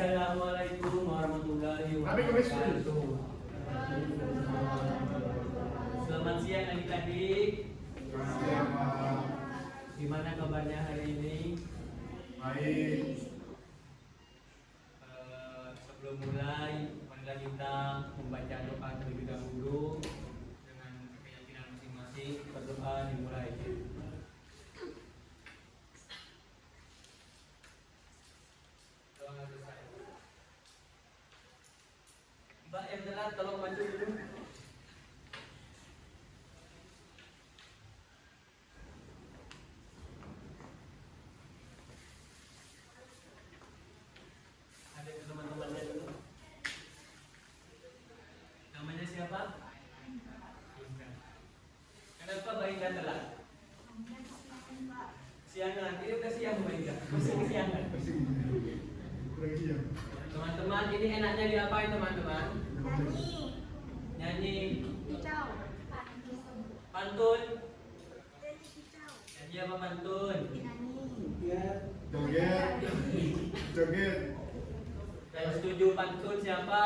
Assalamualaikum warahmatullahi wabarakatuh. Selamat siang adik-adik. Siang, Pak. Gimana kabarnya hari ini? Baik. Sebelum mulai, marilah kita membaca doa terlebih dahulu dengan keyakinan masing-masing. Berdoa dimulai. Mbak yang telat, tolong maju dulu. Ada teman-temannya dulu. Namanya siapa? Kenapa Mbak Indah telat? Siangan, ini udah siang Mbak Indah. Masih kesiangan. Kurang siang. Teman-teman, ini enaknya diapain teman-teman? Nyanyi. Pantun. Nyanyi apa pantun? Joget. Joget. Yang setuju pantun siapa?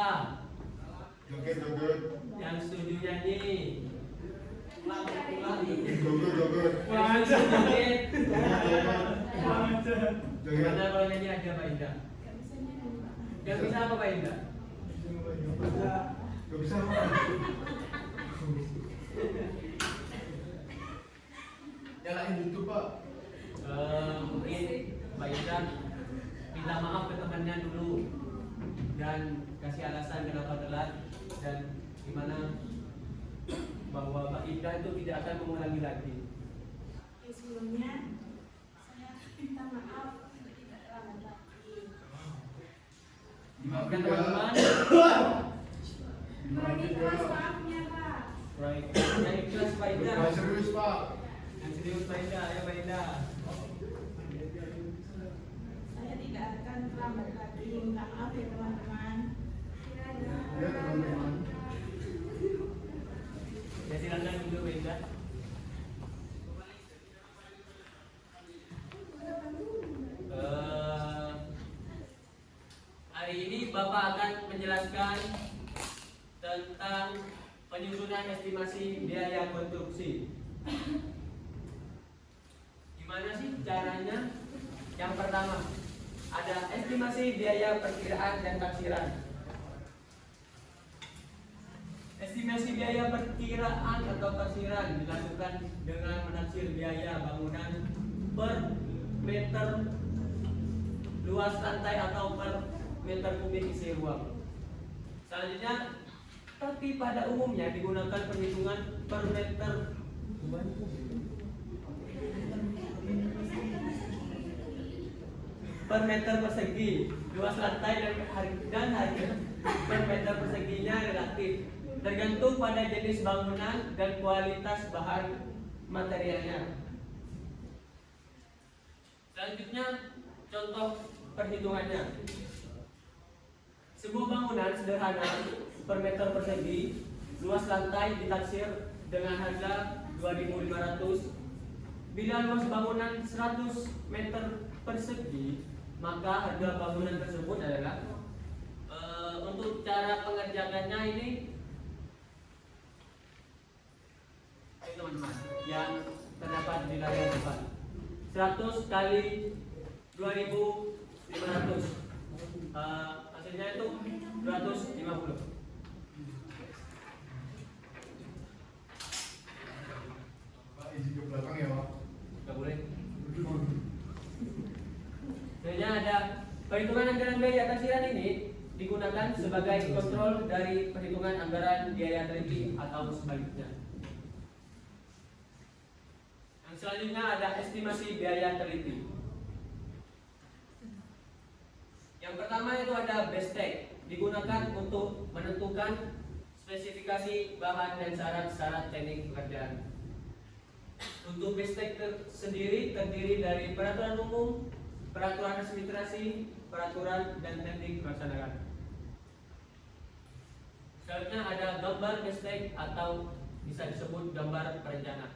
Joget, joget. Yang setuju nyanyi? Joget, joget. Yang setuju joget? Joget. Gimana kalau nyanyi aja Pak Indah? Yang bisa apa Pak Indah? Gak bisa apa? Nyalain YouTube, Pak. Mungkin Mbak Indah minta maaf ke temannya dulu dan kasih alasan kenapa telat dan gimana bahwa Mbak Indah itu tidak akan mengulangi lagi. Sebelumnya saya minta maaf tidak terlambat lagi. Maafkan teman-teman. Kurang ikhlas maafnya Pak. Baik, yang ikhlas Pak Indah. Gak serius, Pak. Yang serius Pak Indah, ayo Pak Indah. Saya tidak akan terlambat lagi. Minta maaf ya teman-teman. Ya, teman-teman. Ya silakan dulu Pak Indah. Hari ini Bapak akan menjelaskan tentang penyusunan estimasi biaya konstruksi. Gimana sih caranya? Yang pertama, ada estimasi biaya perkiraan dan taksiran. Estimasi biaya perkiraan atau taksiran dilakukan dengan menaksir biaya bangunan per meter luas lantai atau per meter kubik isi ruang. Selanjutnya, tapi pada umumnya digunakan perhitungan per meter persegi, luas lantai dan harga per meter perseginya relatif, tergantung pada jenis bangunan dan kualitas bahan materialnya. Selanjutnya, contoh perhitungannya. Sebuah bangunan sederhana per meter persegi, luas lantai ditaksir dengan harga 2.500. Bila luas bangunan 100 meter persegi, maka harga bangunan tersebut adalah untuk cara pengerjakannya ini teman-teman yang terdapat di layar depan. 100 kali 2.500. Hasilnya itu 250. Pak, izin ke belakang ya, Pak. Gak boleh. Selanjutnya ada perhitungan anggaran biaya taksiran ini digunakan sebagai kontrol dari perhitungan anggaran biaya teliti atau sebaliknya. Yang selanjutnya ada estimasi biaya teliti. Yang pertama itu ada BESTEK, digunakan untuk menentukan spesifikasi bahan dan syarat-syarat teknik pekerjaan. Untuk BESTEK sendiri terdiri dari peraturan umum, peraturan administrasi, peraturan dan teknik pelaksanaan. Selanjutnya ada gambar BESTEK atau bisa disebut gambar perencana.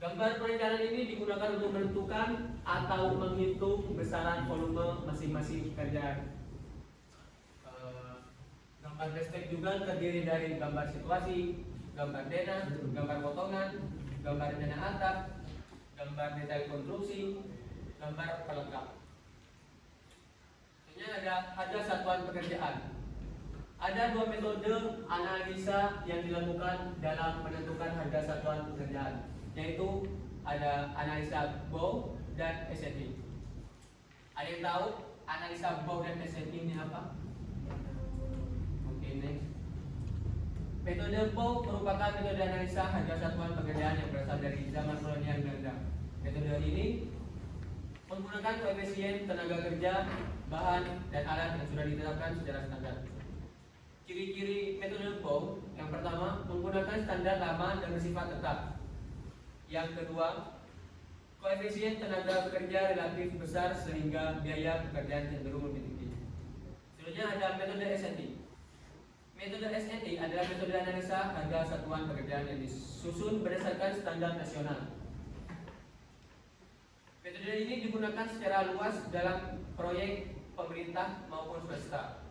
Gambar perencanaan ini digunakan untuk menentukan atau menghitung besaran volume masing-masing pekerjaan. Gambar destek juga terdiri dari gambar situasi, gambar denah, gambar potongan, gambar rencana atap, gambar detail konstruksi, gambar pelengkap. Ini ada satuan pekerjaan. Ada dua metode analisa yang dilakukan dalam menentukan harga satuan pekerjaan, yaitu ada analisa Bow dan SNI. Ada yang tahu analisa Bow dan SNI ini apa? Oke, next. Metode Bow merupakan metode analisa harga satuan pekerjaan yang berasal dari zaman kolonial Belanda. Metode ini menggunakan koefisien tenaga kerja, bahan, dan alat yang sudah ditetapkan secara standar. Ciri-ciri metode Bow: yang pertama, menggunakan standar lama dan bersifat tetap. Yang kedua, koefisien tenaga kerja relatif besar sehingga biaya pekerjaan cenderung lebih tinggi. Selanjutnya ada metode SNI. Metode SNI adalah metode analisa harga satuan pekerjaan yang disusun berdasarkan standar nasional. Metode ini digunakan secara luas dalam proyek pemerintah maupun swasta.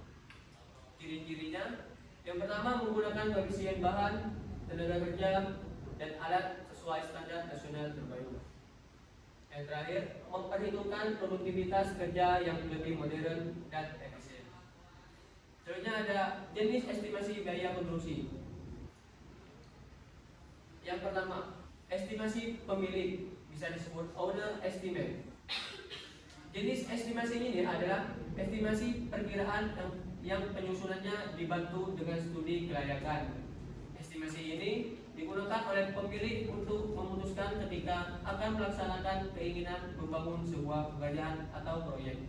Ciri-cirinya: yang pertama, menggunakan koefisien bahan, tenaga kerja, dan alat sesuai standar nasional terbaru. Yang terakhir, memperhitungkan produktivitas kerja yang lebih modern dan efisien. Selanjutnya ada jenis estimasi biaya konstruksi. Yang pertama, estimasi pemilik, bisa disebut owner estimate. Jenis estimasi ini adalah estimasi perkiraan yang penyusunannya dibantu dengan studi kelayakan. Estimasi ini digunakan oleh pemilik untuk memutuskan ketika akan melaksanakan keinginan membangun sebuah pekerjaan atau proyek.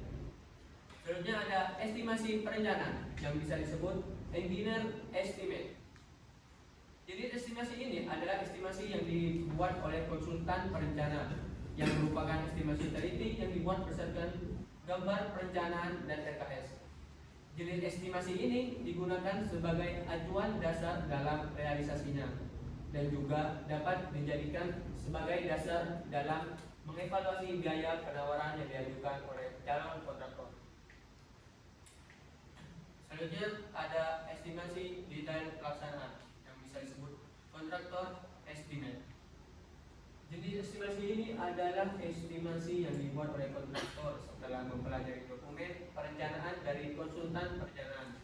Selanjutnya ada estimasi perencanaan yang bisa disebut engineer estimate. Jadi estimasi ini adalah estimasi yang dibuat oleh konsultan perencana, yang merupakan estimasi teliti yang dibuat berdasarkan gambar perencanaan dan RKS. Jenis estimasi ini digunakan sebagai acuan dasar dalam realisasinya dan juga dapat dijadikan sebagai dasar dalam mengevaluasi biaya penawaran yang diajukan oleh calon kontraktor. Selanjutnya ada estimasi detail pelaksanaan yang bisa disebut kontraktor estimate. Jenis estimasi ini adalah estimasi yang dibuat oleh kontraktor setelah mempelajari dokumen perencanaan dari konsultan perencanaan,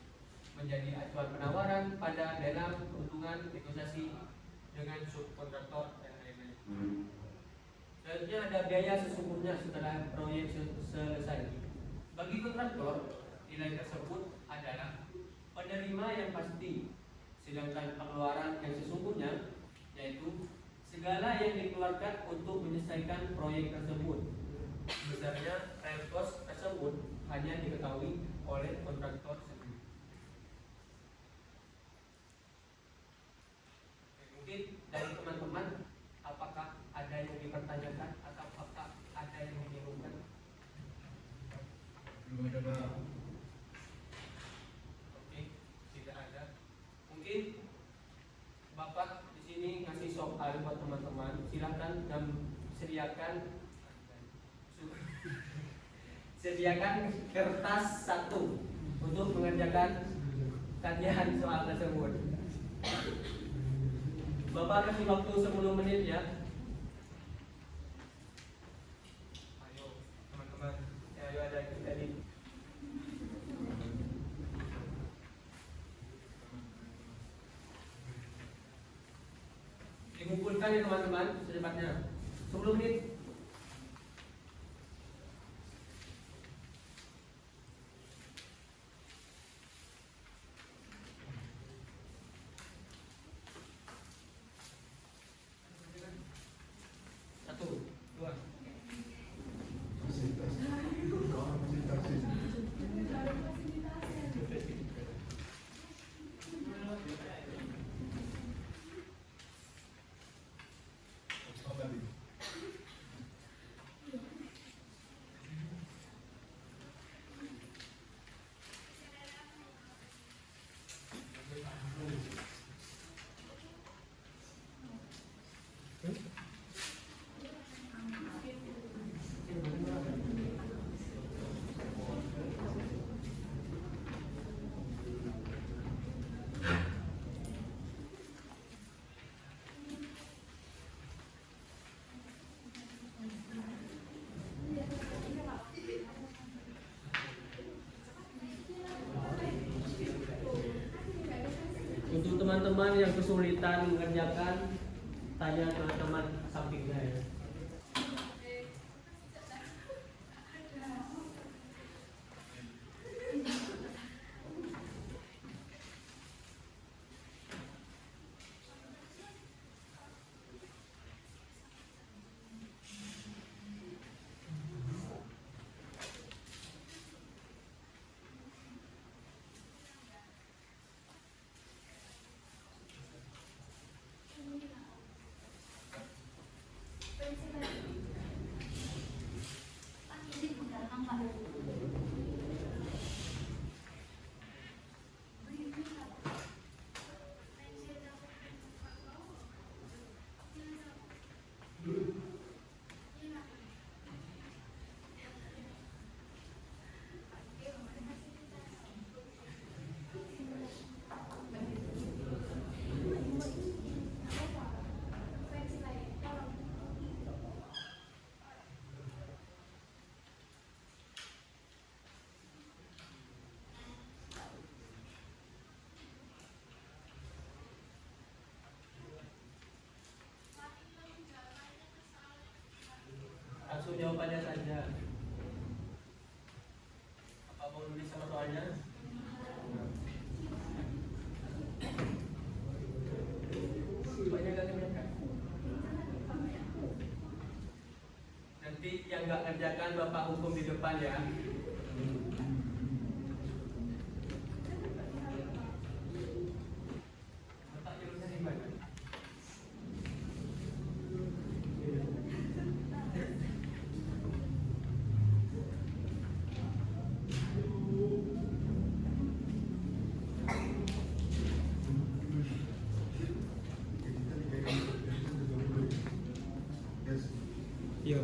menjadi acuan penawaran pada dalam keuntungan negosiasi dengan subkontraktor dan lain-lain. Selanjutnya ada biaya sesungguhnya setelah proyek selesai. Bagi kontraktor, nilai tersebut adalah penerima yang pasti, sedangkan pengeluaran yang sesungguhnya yaitu segala yang dikeluarkan untuk menyelesaikan proyek tersebut. Besarnya real cost tersebut hanya diketahui oleh kontraktor sendiri. Mungkin dari teman-teman, apakah ada yang dipertanyakan atau apakah ada yang dibingungkan? Belum ada, Pak. Oke, tidak ada. Mungkin Bapak di sini ngasih soal buat teman-teman. Silakan dan sediakan kertas 1 untuk mengerjakan kajian soal tersebut. Bapak kasih waktu 10 menit ya. Ayo teman-teman, ayo ada kita nih. Dikumpulkan ya teman-teman secepatnya. 10 menit. teman-teman yang kesulitan mengerjakan, tanya ke teman sampingnya ya. Langsung jawabannya saja. Apa mau nulis sama soalnya? Banyak gak kerjakan? Nanti yang gak kerjakan Bapak hukum di depan ya. Bapak jurusnya di mana? Yes. Iya.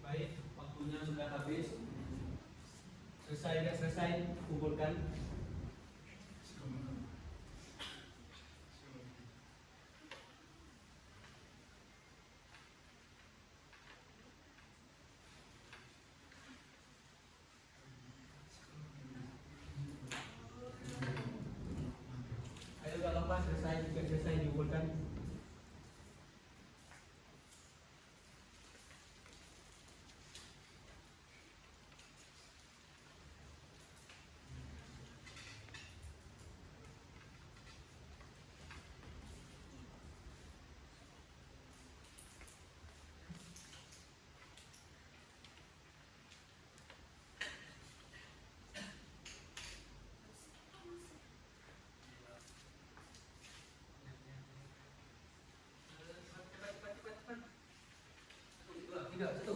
Baik, waktunya sudah habis. Selesai nggak selesai, kumpulkan. apa selesai juga selesai diumpulkan. Tidak, satu.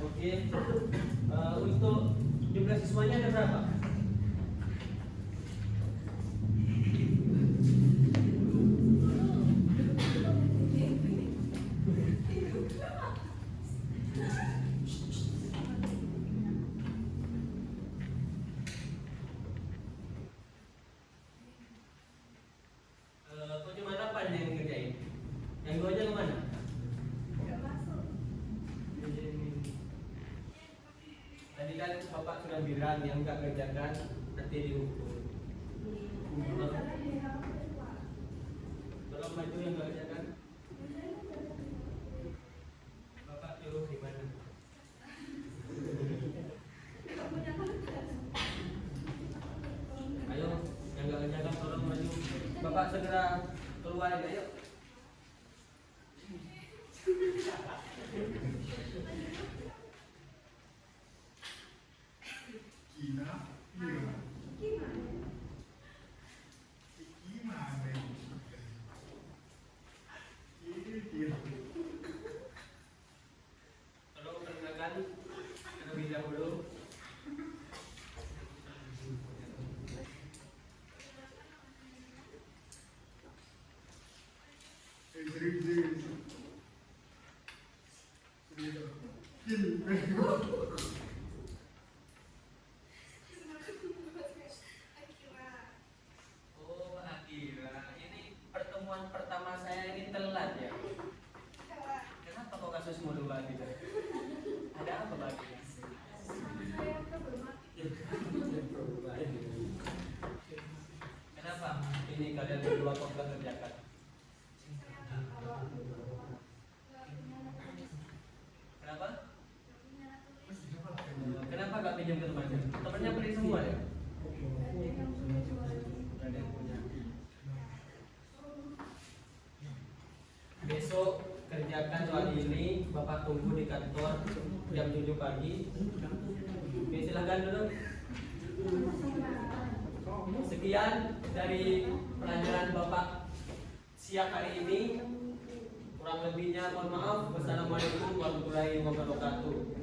Oke, untuk jumlah siswanya ada berapa? Kau cuma apa aja yang ngerjain? Yang dua aja kemana? Tadi kan bapak sudah bilang yang nggak kerjakan nanti dihukum. Tolong maju yang nggak kerjakan. Bapak suruh di mana? Ayo, yang nggak kerjakan tolong maju. Bapak segera keluar ya, yuk. Gina, gimana ini? Tolong perkenalkan terlebih dahulu. Oh, Akira, ini pertemuan pertama saya ini telat ya. Kenapa kok kasusmu dua gitu? Ada apa lagi? Kenapa ini kalian berdua kok gak kerjakan? Kenapa? Kenapa gak pinjam ke temannya? Temannya beli semua ya? Ada yang punya. Besok kerjakan soal ini, Bapak tunggu di kantor jam 7 pagi. Oke, silahkan duduk. Sekian dari pelajaran Bapak siang hari ini. Kurang lebihnya mohon maaf. Wassalamualaikum warahmatullahi wabarakatuh.